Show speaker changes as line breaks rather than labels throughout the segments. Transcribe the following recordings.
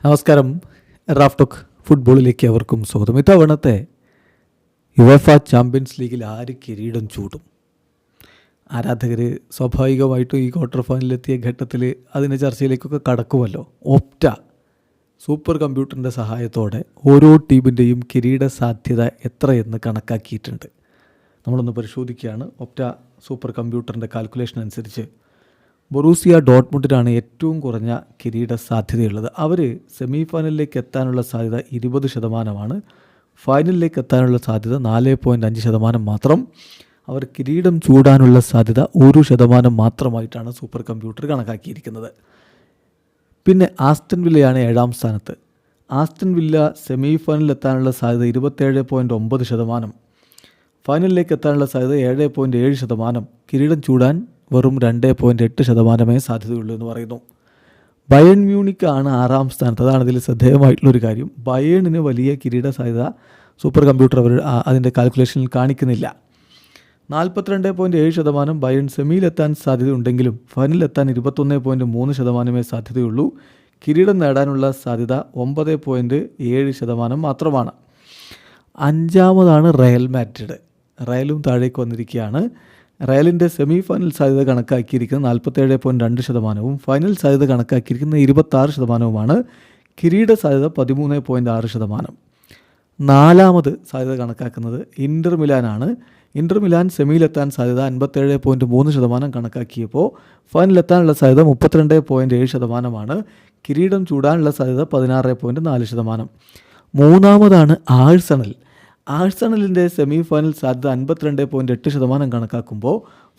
നമസ്കാരം. റാഫ്ടോക്ക് ഫുട്ബോളിലേക്ക് അവർക്കും സ്വാഗതം. ഇത്തവണത്തെ യുവേഫ ചാമ്പ്യൻസ് ലീഗിൽ ആര് കിരീടം ചൂടും? ആരാധകർ സ്വാഭാവികമായിട്ടും ഈ ക്വാർട്ടർ ഫൈനലിലെത്തിയ ഘട്ടത്തിൽ അതിൻ്റെ ചർച്ചയിലേക്കൊക്കെ കടക്കുമല്ലോ. ഒപ്റ്റ സൂപ്പർ കമ്പ്യൂട്ടറിൻ്റെ സഹായത്തോടെ ഓരോ ടീമിൻ്റെയും കിരീട സാധ്യത എത്രയെന്ന് കണക്കാക്കിയിട്ടുണ്ട്. നമ്മളൊന്ന് പരിശോധിക്കുകയാണ്. ഒപ്റ്റ സൂപ്പർ കമ്പ്യൂട്ടറിൻ്റെ കാൽക്കുലേഷൻ അനുസരിച്ച് ബൊറൂസിയ ഡോട്ട്മുണ്ടിനാണ് ഏറ്റവും കുറഞ്ഞ കിരീട സാധ്യതയുള്ളത്. അവർ സെമി ഫൈനലിലേക്ക് എത്താനുള്ള സാധ്യത 20%, ഫൈനലിലേക്ക് എത്താനുള്ള സാധ്യത 4.5% മാത്രം. അവർ കിരീടം ചൂടാനുള്ള സാധ്യത 1% മാത്രമായിട്ടാണ് സൂപ്പർ കമ്പ്യൂട്ടർ കണക്കാക്കിയിരിക്കുന്നത്. പിന്നെ ആസ്റ്റൺ വില്ലയാണ് 7ാം സ്ഥാനത്ത്. ആസ്റ്റൺ വില്ല സെമി ഫൈനലിൽ എത്താനുള്ള സാധ്യത 27.9%, ഫൈനലിലേക്ക് എത്താനുള്ള സാധ്യത 7.7%, കിരീടം ചൂടാൻ വെറും 2.8% സാധ്യതയുള്ളൂ എന്ന് പറയുന്നു. ബയേൺ മ്യൂണിക്കാണ് 6ാം സ്ഥാനത്ത്. അതാണ് ഇതിൽ ശ്രദ്ധേയമായിട്ടുള്ളൊരു കാര്യം. ബയേണിന് വലിയ കിരീട സാധ്യത സൂപ്പർ കമ്പ്യൂട്ടർ അതിൻ്റെ കാൽക്കുലേഷനിൽ കാണിക്കുന്നില്ല. 42.7% ബയേൺ സെമിയിലെത്താൻ സാധ്യതയുണ്ടെങ്കിലും ഫൈനലിലെത്താൻ 21.3% സാധ്യതയുള്ളൂ. കിരീടം നേടാനുള്ള സാധ്യത 9.7% മാത്രമാണ്. 5ാമതാണ് റയൽ മാഡ്രിഡ്. റയലും താഴേക്ക് വന്നിരിക്കുകയാണ്. റയലിൻ്റെ സെമി ഫൈനൽ സാധ്യത കണക്കാക്കിയിരിക്കുന്നത് 47.2%, ഫൈനൽ സാധ്യത കണക്കാക്കിയിരിക്കുന്നത് 26%. കിരീട സാധ്യത 13.6%. 4ാമത് സാധ്യത കണക്കാക്കുന്നത് ഇൻ്റർ മിലാനാണ്. ഇൻ്റർ മിലാൻ സെമിയിലെത്താൻ സാധ്യത 57.3% കണക്കാക്കിയപ്പോൾ ഫൈനലിലെത്താനുള്ള സാധ്യത 32.7%. കിരീടം ചൂടാനുള്ള സാധ്യത 16.4%. 3ാമതാണ് ആഴ്സണൽ. ആഴ്സണലിൻ്റെ സെമി ഫൈനൽ സാധ്യത 52.8% കണക്കാക്കുമ്പോൾ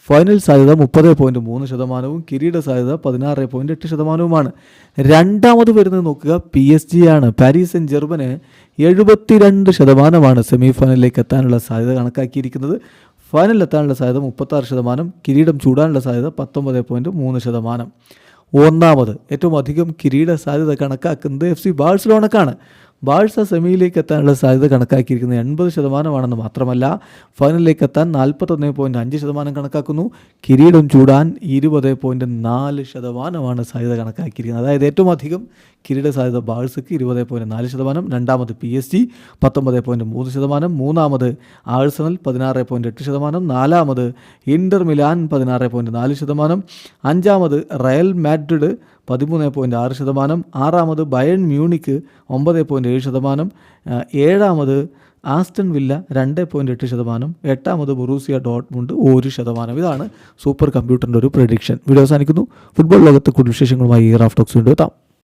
ഫൈനൽ സാധ്യത 30.3%, കിരീട സാധ്യത 16.8%. 2ാമത് വരുന്നത് നോക്കുക, PSG ആണ്. പാരീസ് സെൻ ജെർമന് 72% സെമി ഫൈനലിലേക്ക് എത്താനുള്ള സാധ്യത കണക്കാക്കിയിരിക്കുന്നത്. ഫൈനലിലെത്താനുള്ള സാധ്യത 36%, കിരീടം ചൂടാനുള്ള സാധ്യത 19.3%. 1ാമത് ഏറ്റവും അധികം കിരീട സാധ്യത കണക്കാക്കുന്നത് FC ബാഴ്സലോണക്കാണ്. ബാഴ്സ സെമിയിലേക്ക് എത്താനുള്ള സാധ്യത കണക്കാക്കിയിരിക്കുന്നത് 80% മാത്രമല്ല, ഫൈനലിലേക്ക് എത്താൻ 41.5% കണക്കാക്കുന്നു. കിരീടം ചൂടാൻ 20.4% സാധ്യത കണക്കാക്കിയിരിക്കുന്നത്. അതായത് ഏറ്റവും അധികം കിരീട സാധ്യത ബാഴ്സയ്ക്ക് 20.4%, 2ാമത് PSG 19.3%, 3ാമത് ആഴ്സണൽ 16.8%, 4ാമത് ഇൻ്റർ മിലാൻ 16.4%, 5ാമത് റയൽ മാഡ്രിഡ് 13.6%, 6ാമത് ബയേൺ മ്യൂണിക്ക് 9.7%, 7ാമത് ആസ്റ്റൺ വില്ല 2.8%, 8ാമത് ബൊറൂസിയ ഡോട്ട്മുണ്ട് 1%. ഇതാണ് സൂപ്പർ കമ്പ്യൂട്ടറിൻ്റെ ഒരു പ്രഡിക്ഷൻ. വീഡിയോ അവസാനിക്കുന്നു. ഫുട്ബോൾ ലോകത്തെ കൂടുതൽ വിശേഷങ്ങളുമായി റാഫ്ടോക്സ് വീണ്ടും എത്താം.